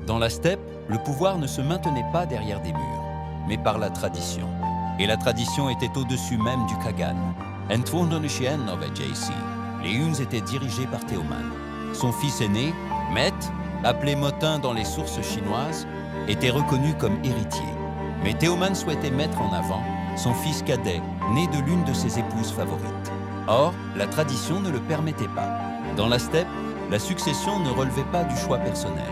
Dans la steppe, le pouvoir ne se maintenait pas derrière des murs, mais par la tradition. Et la tradition était au-dessus même du Khagan. Entwåndernisien of JC. Les Huns étaient dirigés par Teoman. Son fils aîné, Met, appelé Motin dans les sources chinoises, était reconnu comme héritier. Mais Teoman souhaitait mettre en avant son fils cadet, né de l'une de ses épouses favorites. Or, la tradition ne le permettait pas. Dans la steppe, la succession ne relevait pas du choix personnel,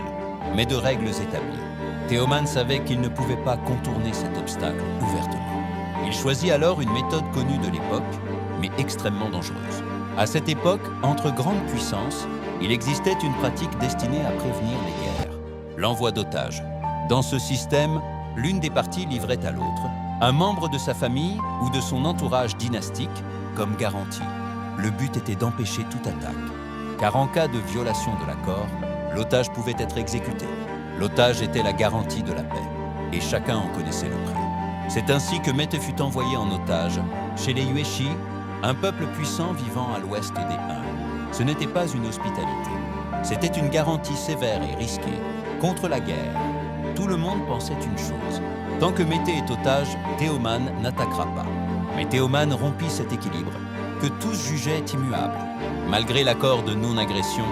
mais de règles établies. Teoman savait qu'il ne pouvait pas contourner cet obstacle ouvertement. Il choisit alors une méthode connue de l'époque, mais extrêmement dangereuse. À cette époque, entre grandes puissances, il existait une pratique destinée à prévenir les guerres, l'envoi d'otages. Dans ce système, l'une des parties livrait à l'autre un membre de sa famille ou de son entourage dynastique comme garantie. Le but était d'empêcher toute attaque, car en cas de violation de l'accord, l'otage pouvait être exécuté. L'otage était la garantie de la paix, et chacun en connaissait le prix. C'est ainsi que Mete fut envoyé en otage chez les Yueshi, un peuple puissant vivant à l'ouest des Huns. Ce n'était pas une hospitalité, c'était une garantie sévère et risquée contre la guerre. Tout le monde pensait une chose: tant que Mete est otage, Teoman n'attaquera pas. Mais Teoman rompit cet équilibre, que tous jugeaient immuable. Malgré l'accord de non-agression,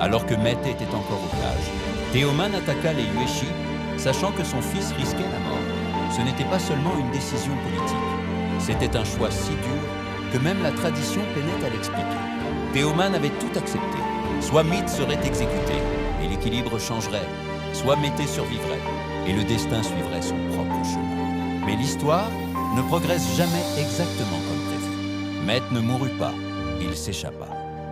alors que Mete était encore otage, Teoman attaqua les Yueshi, sachant que son fils risquait la mort. Ce n'était pas seulement une décision politique, c'était un choix si dur que même la tradition peinait à l'expliquer. Teoman avait tout accepté. Soit Mete serait exécuté et l'équilibre changerait, soit Mete survivrait et le destin suivrait son propre chemin. Mais l'histoire ne progresse jamais exactement comme prévu. Mete ne mourut pas, il s'échappa.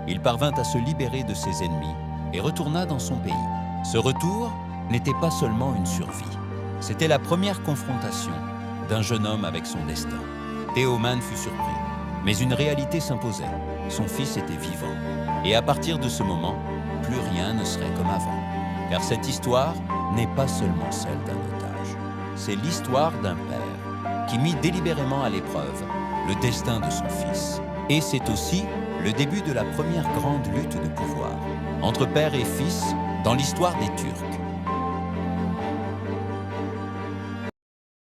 Il parvint à se libérer de ses ennemis et retourna dans son pays. Ce retour n'était pas seulement une survie. C'était la première confrontation d'un jeune homme avec son destin. Teoman fut surpris, mais une réalité s'imposait. Son fils était vivant. Et à partir de ce moment, plus rien ne serait comme avant. Car cette histoire n'est pas seulement celle d'un otage. C'est l'histoire d'un père qui mit délibérément à l'épreuve le destin de son fils. Et c'est aussi le début de la première grande lutte de pouvoir entre père et fils dans l'histoire des Turcs.